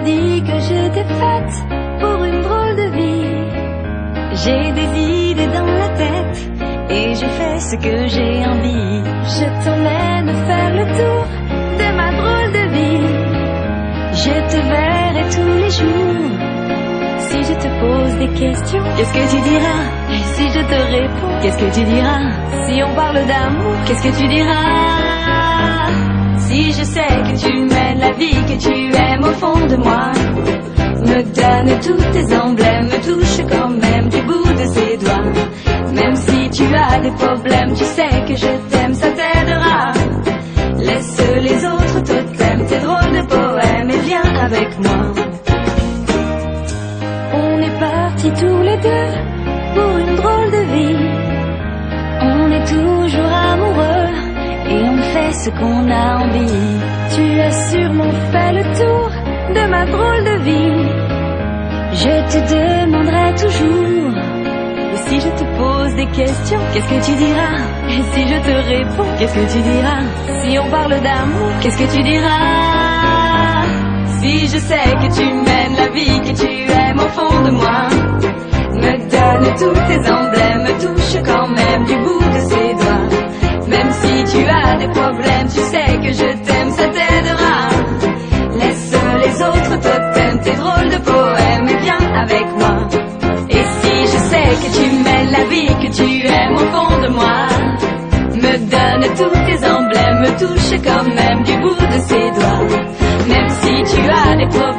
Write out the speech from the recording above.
dit que j'étais faite pour une drôle de vie. J'ai des idées dans la tête et je fais ce que j'ai envie. Je t'emmène faire le tour de ma drôle de vie. Je te verrai tous les jours. Si je te pose des questions, qu'est-ce que tu diras? Et si je te réponds, qu'est-ce que tu diras? Si on parle d'amour, qu'est-ce que tu diras? Si je sais que tu mènes la vie que tu aimes au fond de moi, me donne tous tes emblèmes, me touche quand même du bout de ses doigts. Même si tu as des problèmes, tu sais que je t'aime, ça t'aidera. Laisse les autres totems, tes drôles de poèmes et viens avec moi. On est partis tous les deux pour une drôle de vie. On est toujours amoureux et on fait ce qu'on a envie. Tu as sûrement fait le tour de ma drôle de vie. Je te demanderai toujours. Et si je te pose des questions, qu'est-ce que tu diras? Et si je te réponds, qu'est-ce que tu diras? Si on parle d'amour, qu'est-ce que tu diras? Si je sais que tu mènes la vie que tu aimes au fond de moi, me donne tous tes emblèmes, me touche quand même du bout de ses doigts. Même si tu as des problèmes, tu sais que je t'aime, ça t'aidera. Laisse les autres totems, tes drôles de poèmes et viens avec moi. Et si je sais que tu mènes la vie que tu aimes au fond de moi, me donne tous tes emblèmes, me touche quand même du bout de ses doigts. Même si tu as des problèmes,